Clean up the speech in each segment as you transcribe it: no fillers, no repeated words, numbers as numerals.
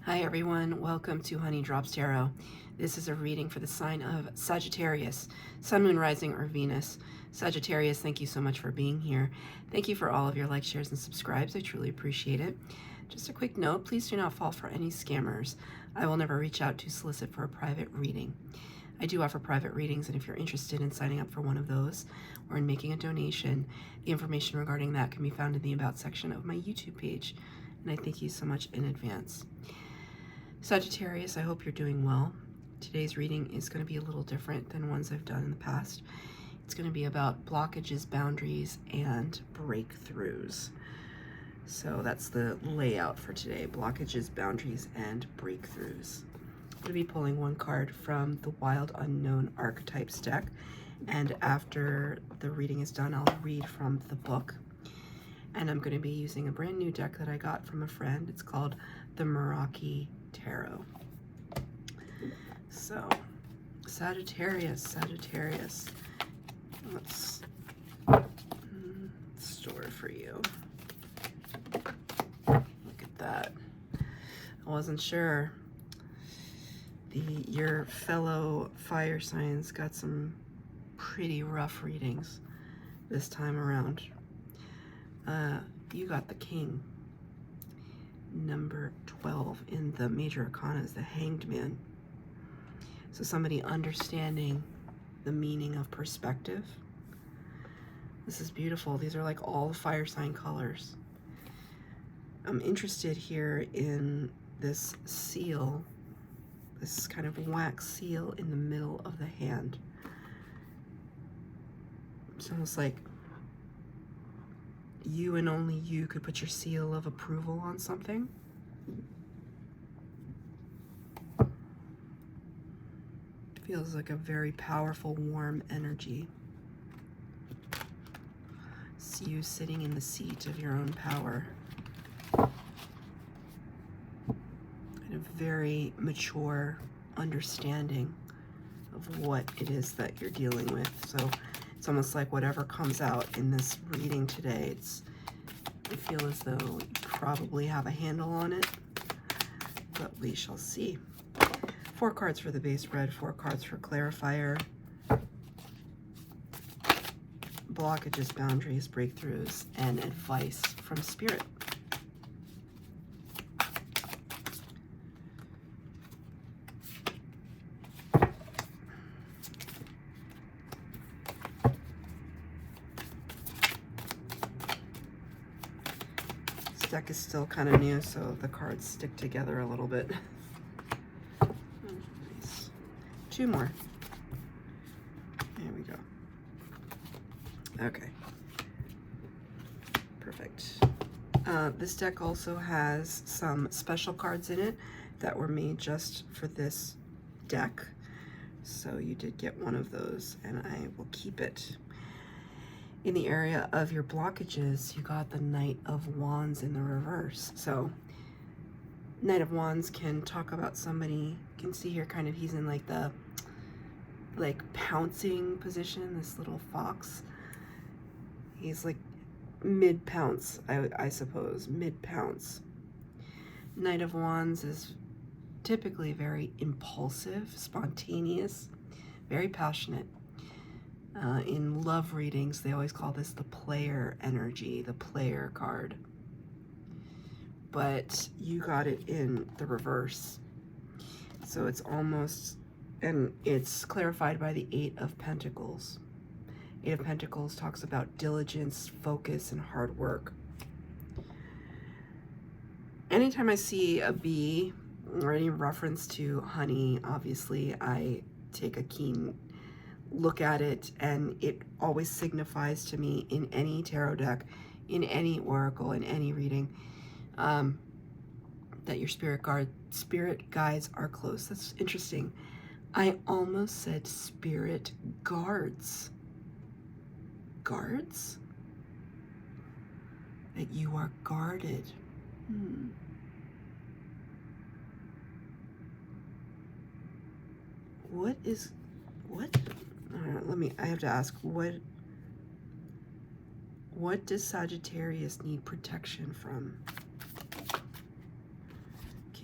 Hi everyone, welcome to Honey Drops Tarot. This is a reading for the sign of Sagittarius, Sun, Moon, Rising, or Venus. Sagittarius, thank you so much for being here. Thank you for all of your likes, shares, and subscribes. I truly appreciate it. Just a quick note, please do not fall for any scammers. I will never reach out to solicit for a private reading. I do offer private readings, and if you're interested in signing up for one of those or in making a donation, the information regarding that can be found in the About section of my YouTube page. And I thank you so much in advance. Sagittarius, I hope you're doing well. Today's reading is going to be a little different than ones I've done in the past. It's going to be about blockages, boundaries, and breakthroughs. So that's the layout for today: blockages, boundaries, and breakthroughs. I'm going to be pulling one card from the Wild Unknown Archetypes deck, and after the reading is done, I'll read from the book. And I'm going to be using a brand new deck that I got from a friend. It's called the Meraki Tarot. So, Sagittarius, let's store for you. Look at that. I wasn't sure. Your fellow fire signs got some pretty rough readings this time around. You got the King. Number 12 in the major arcana is the Hanged Man. So somebody understanding the meaning of perspective. This is beautiful. These are like all the fire sign colors. I'm interested here in this seal, this kind of wax seal in the middle of the hand. It's almost like you and only you could put your seal of approval on something. Feels like a very powerful, warm energy. It's you sitting in the seat of your own power. And a very mature understanding of what it is that you're dealing with. So it's almost like whatever comes out in this reading today, I feel as though you probably have a handle on it, but we shall see. 4 cards for the base spread, 4 cards for clarifier, blockages, boundaries, breakthroughs, and advice from Spirit. This deck is still kind of new, so the cards stick together a little bit. Nice. 2 more. There we go. Okay. Perfect. This deck also has some special cards in it that were made just for this deck. So you did get one of those, and I will keep it. In the area of your blockages, you got the Knight of Wands in the reverse. So Knight of Wands can talk about somebody, you can see here kind of he's in like the pouncing position, this little fox. He's like mid-pounce, I suppose, mid-pounce. Knight of Wands is typically very impulsive, spontaneous, very passionate. In love readings, they always call this the player energy, the player card. But you got it in the reverse. So it's almost, and it's clarified by the 8 of Pentacles. 8 of Pentacles talks about diligence, focus, and hard work. Anytime I see a bee or any reference to honey, obviously I take a keen look at it, and it always signifies to me in any tarot deck, in any oracle, in any reading, that your spirit guides are close. That's interesting. I almost said spirit guards. Guards? That you are guarded. What? I have to ask, what does Sagittarius need protection from?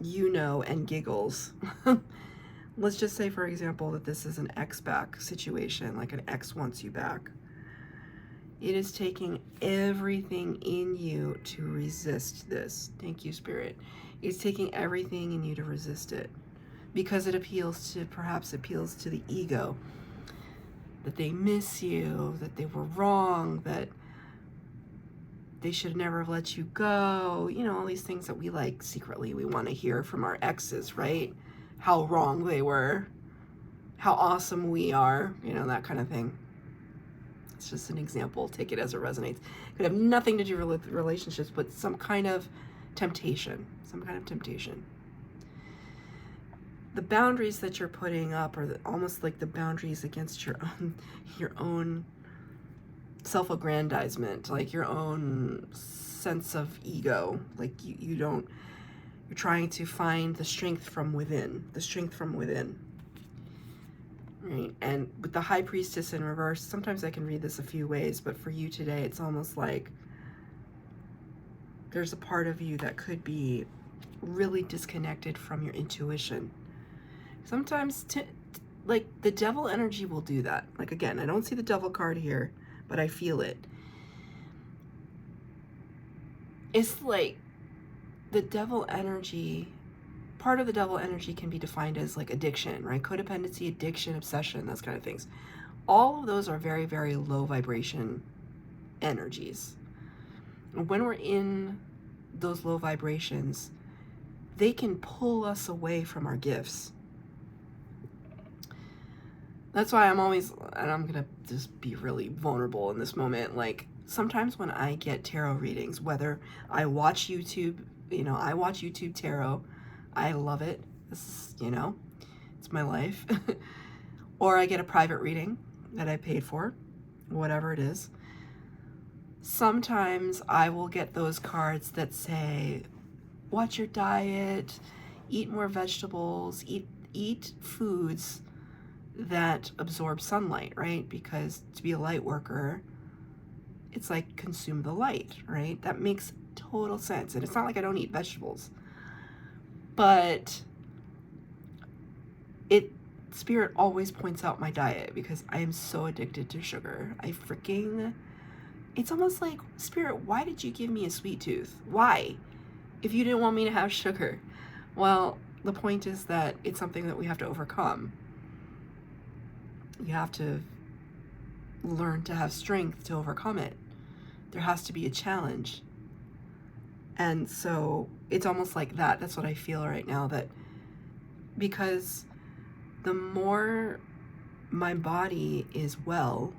you know, and giggles. Let's just say, for example, that this is an ex back situation, like an ex wants you back. It is taking everything in you to resist this. Thank you, Spirit. It's taking everything in you to resist it because it appeals to, perhaps appeals to the ego, that they miss you, that they were wrong, that they should never have let you go. You know, all these things that we like secretly, we want to hear from our exes, right? How wrong they were, how awesome we are, you know, that kind of thing. It's just an example. Take it as it resonates. It could have nothing to do with relationships, but some kind of temptation, The boundaries that you're putting up are almost like the boundaries against your own self-aggrandizement, like your own sense of ego. Like you're trying to find the strength from within, Right? And with the High Priestess in reverse, sometimes I can read this a few ways, but for you today, it's almost like there's a part of you that could be really disconnected from your intuition. Sometimes, like, the devil energy will do that. Like, again, I don't see the devil card here, but I feel it. It's like the devil energy, part of the devil energy can be defined as like addiction, right? Codependency, addiction, obsession, those kind of things. All of those are very, very low vibration energies. And when we're in those low vibrations, they can pull us away from our gifts. That's why I'm always, and I'm going to just be really vulnerable in this moment. Like, sometimes when I get tarot readings, whether I watch YouTube, you know, I watch YouTube tarot, I love it. This is, you know, it's my life. Or I get a private reading that I paid for, whatever it is. Sometimes I will get those cards that say, watch your diet, eat more vegetables, eat foods that absorb sunlight, right? Because to be a light worker, it's like consume the light, right? That makes total sense. And it's not like I don't eat vegetables, but Spirit always points out my diet because I am so addicted to sugar. It's almost like, Spirit, why did you give me a sweet tooth? Why? If you didn't want me to have sugar. Well, the point is that it's something that we have to overcome. You have to learn to have strength to overcome it. There has to be a challenge. And so it's almost like that. That's what I feel right now, that because the more my body is well,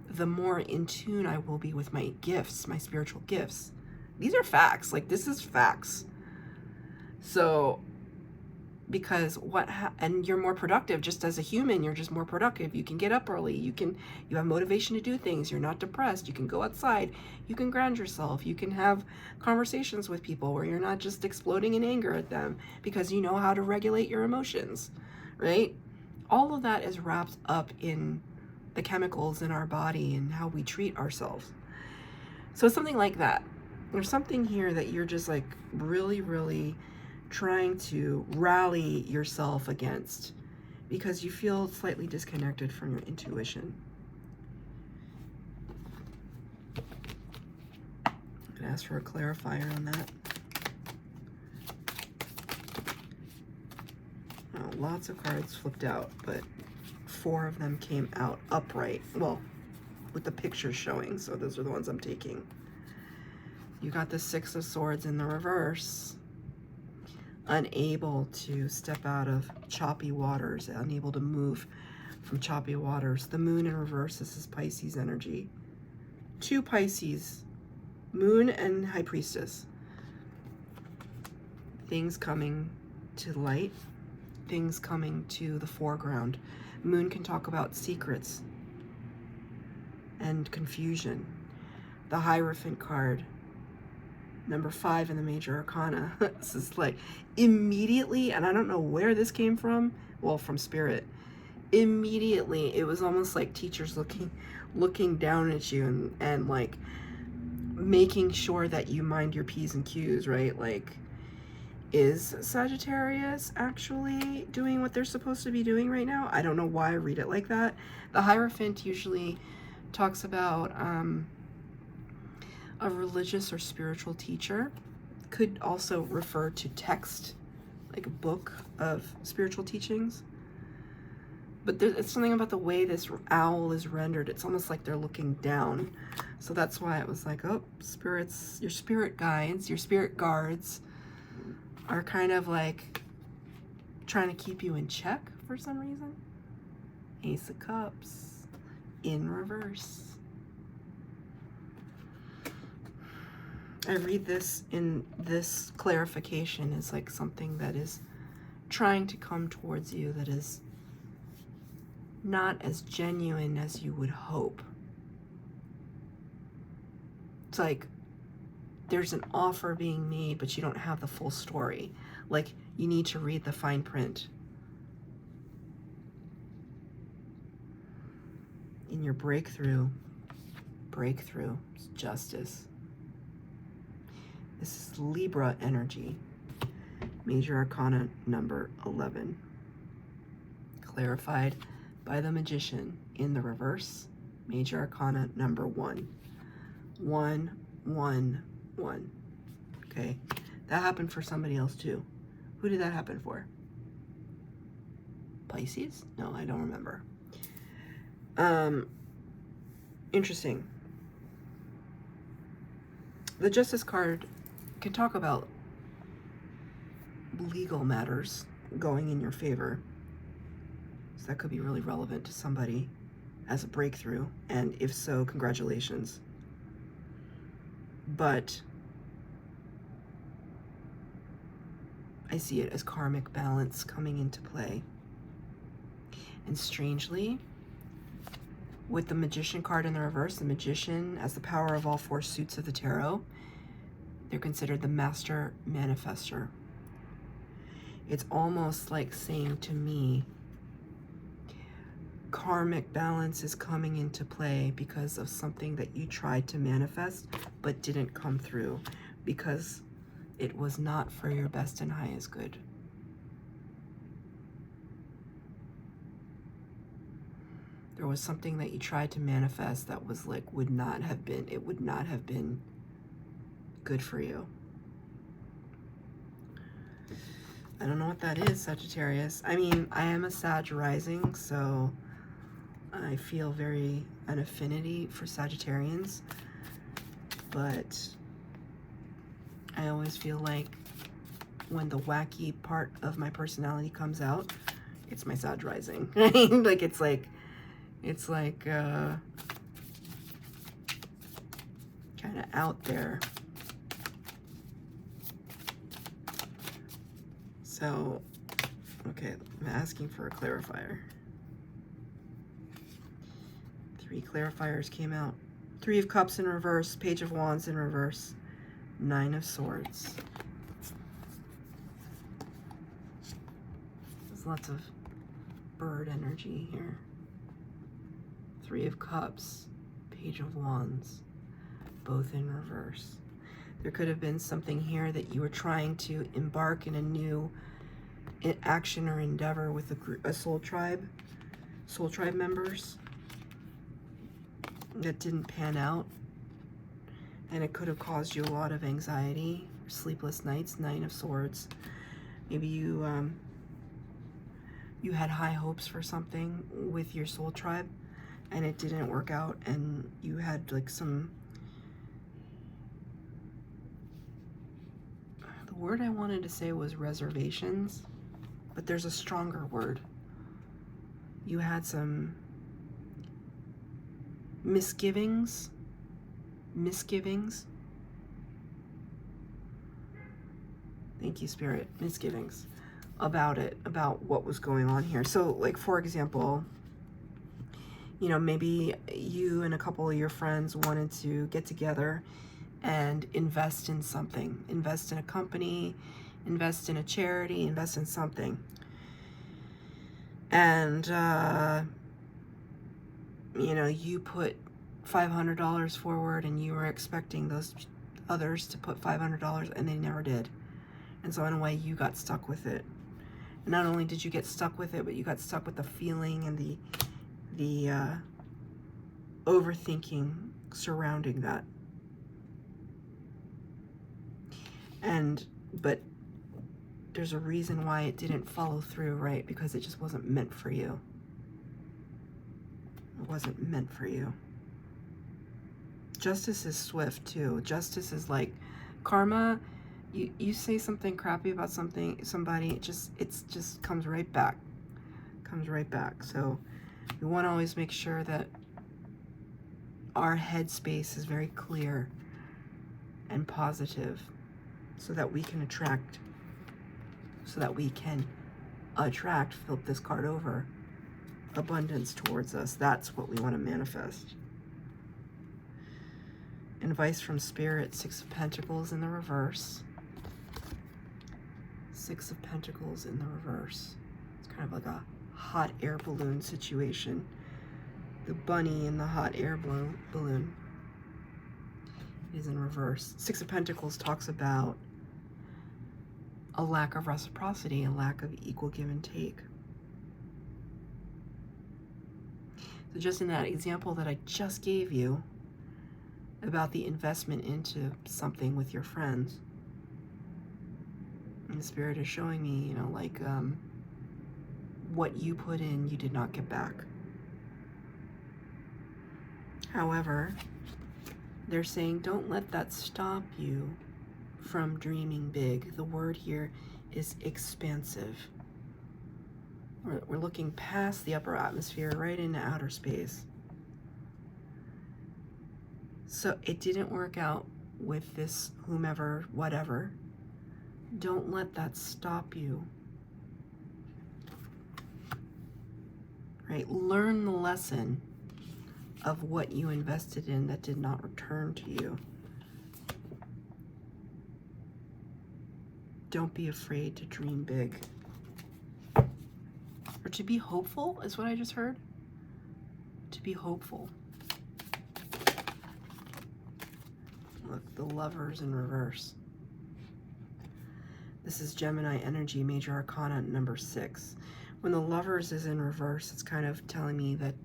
the more in tune I will be with my gifts, my spiritual gifts. These are facts. Like, this is facts. So because and you're more productive just as a human. You're just more productive. You can get up early. You have motivation to do things. You're not depressed. You can go outside. You can ground yourself. You can have conversations with people where you're not just exploding in anger at them because you know how to regulate your emotions, right? All of that is wrapped up in the chemicals in our body and how we treat ourselves. So something like that. There's something here that you're just like really, really trying to rally yourself against because you feel slightly disconnected from your intuition. I'm going to ask for a clarifier on that. Oh, lots of cards flipped out, but 4 of them came out upright. Well, with the pictures showing, so those are the ones I'm taking. You got the 6 of Swords in the reverse. Unable to step out of choppy waters, unable to move from choppy waters. The Moon in reverse, this is Pisces energy. 2 Pisces, Moon and High Priestess. Things coming to light, things coming to the foreground. Moon can talk about secrets and confusion. The Hierophant card, number 5 in the Major Arcana. This is like immediately, and I don't know where this came from. Well, from Spirit. Immediately, it was almost like teachers looking down at you and like making sure that you mind your P's and Q's, right? Like is Sagittarius actually doing what they're supposed to be doing right now? I don't know why I read it like that. The Hierophant usually talks about a religious or spiritual teacher. Could also refer to text, like a book of spiritual teachings. But it's something about the way this owl is rendered. It's almost like they're looking down. So that's why it was like, oh, spirits, your spirit guides, your spirit guards are kind of like trying to keep you in check for some reason. Ace of Cups in reverse. I read this in this clarification as like something that is trying to come towards you that is not as genuine as you would hope. It's like there's an offer being made, but you don't have the full story. Like you need to read the fine print. In your breakthrough is justice. This is Libra energy. Major Arcana number 11. Clarified by the Magician in the reverse. Major Arcana number 1. 1, 1, 1. Okay. That happened for somebody else too. Who did that happen for? Pisces? No, I don't remember. Interesting. The Justice card can talk about legal matters going in your favor. So that could be really relevant to somebody as a breakthrough. And if so, congratulations. But I see it as karmic balance coming into play. And strangely, with the Magician card in the reverse, the Magician, as the power of all 4 suits of the tarot, they're considered the master manifester. It's almost like saying to me, karmic balance is coming into play because of something that you tried to manifest but didn't come through because it was not for your best and highest good. There was something that you tried to manifest that was like, would not have been good for you. I don't know what that is, Sagittarius. I mean, I am a Sag rising, so I feel an affinity for Sagittarians, but I always feel like when the wacky part of my personality comes out, it's my Sag rising. Like it's like kind of out there. So, okay, I'm asking for a clarifier. 3 clarifiers came out. 3 of Cups in reverse, Page of Wands in reverse, 9 of Swords. There's lots of bird energy here. 3 of Cups, Page of Wands, both in reverse. There could have been something here that you were trying to embark in a new action or endeavor with a soul tribe members that didn't pan out, and it could have caused you a lot of anxiety, sleepless nights. 9 of Swords. Maybe you had high hopes for something with your soul tribe and it didn't work out, and you had like the word I wanted to say was reservations, but there's a stronger word. You had some misgivings. Thank you, Spirit. Misgivings about what was going on here. So, like, for example, you know, maybe you and a couple of your friends wanted to get together and invest in something, invest in a company, invest in a charity, invest in something. And, you know, you put $500 forward and you were expecting those others to put $500 and they never did. And so in a way, you got stuck with it. And not only did you get stuck with it, but you got stuck with the feeling and the overthinking surrounding that. But there's a reason why it didn't follow through, right? Because it just wasn't meant for you. It wasn't meant for you. Justice is swift too. Justice is like karma. You say something crappy about somebody, it just comes right back. Comes right back. So we want to always make sure that our headspace is very clear and positive, so that we can attract, flip this card over, abundance towards us. That's what we want to manifest. Advice from Spirit, 6 of Pentacles in the reverse. 6 of Pentacles in the reverse. It's kind of like a hot air balloon situation. The bunny in the hot air balloon is in reverse. 6 of Pentacles talks about a lack of reciprocity, a lack of equal give and take. So just in that example that I just gave you about the investment into something with your friends, and the Spirit is showing me, like what you put in, you did not get back. However, they're saying don't let that stop you from dreaming big. The word here is expansive. We're looking past the upper atmosphere right into outer space. So it didn't work out with this whomever, whatever. Don't let that stop you. Right? Learn the lesson of what you invested in that did not return to you. Don't be afraid to dream big. Or to be hopeful is what I just heard. To be hopeful. Look, the Lovers in reverse. This is Gemini energy, major arcana number 6. When the Lovers is in reverse, it's kind of telling me that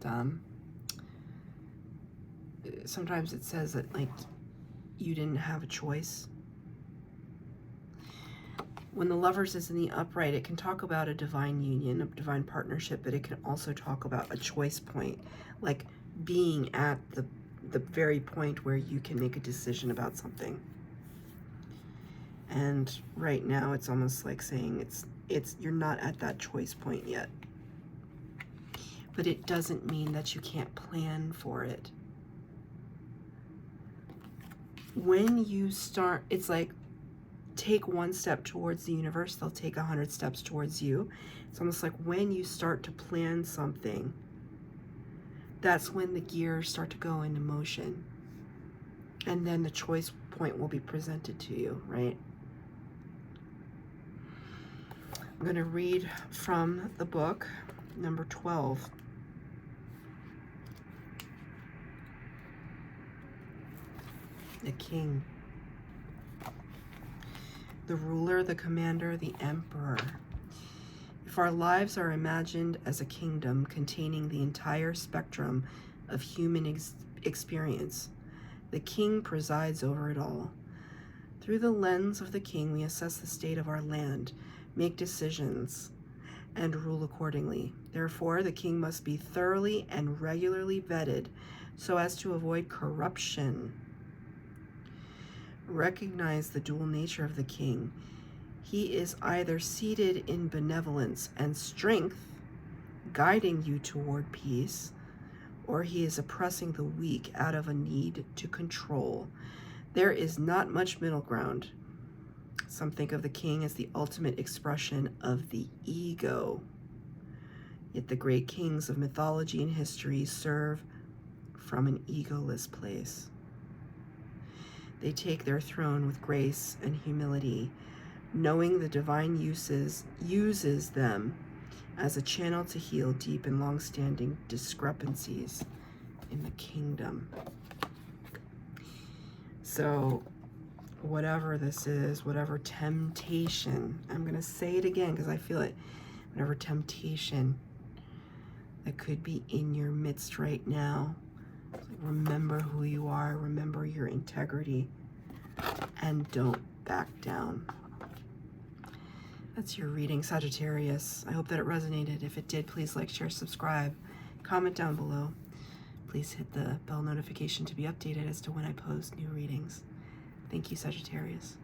sometimes it says that like you didn't have a choice. When the Lovers is in the upright, it can talk about a divine union, a divine partnership, but it can also talk about a choice point, like being at the very point where you can make a decision about something. And right now it's almost like saying you're not at that choice point yet. But it doesn't mean that you can't plan for it. When you start, it's like take 1 step towards the universe, they'll take 100 steps towards you. It's almost like when you start to plan something, that's when the gears start to go into motion. And then the choice point will be presented to you, right? I'm going to read from the book, number 12. The King. The ruler, the commander, the emperor. If our lives are imagined as a kingdom containing the entire spectrum of human experience, the king presides over it all. Through the lens of the king, we assess the state of our land, make decisions, and rule accordingly. Therefore, the king must be thoroughly and regularly vetted so as to avoid corruption. Recognize the dual nature of the king. He is either seated in benevolence and strength, guiding you toward peace, or he is oppressing the weak out of a need to control. There is not much middle ground. Some think of the king as the ultimate expression of the ego. Yet the great kings of mythology and history serve from an egoless place. They take their throne with grace and humility, knowing the divine uses them as a channel to heal deep and long-standing discrepancies in the kingdom. So whatever this is, whatever temptation, I'm going to say it again because I feel it, whatever temptation that could be in your midst right now, remember who you are, remember your integrity, and don't back down. That's your reading, Sagittarius. I hope that it resonated. If it did, please like, share, subscribe, comment down below. Please hit the bell notification to be updated as to when I post new readings. Thank you, Sagittarius.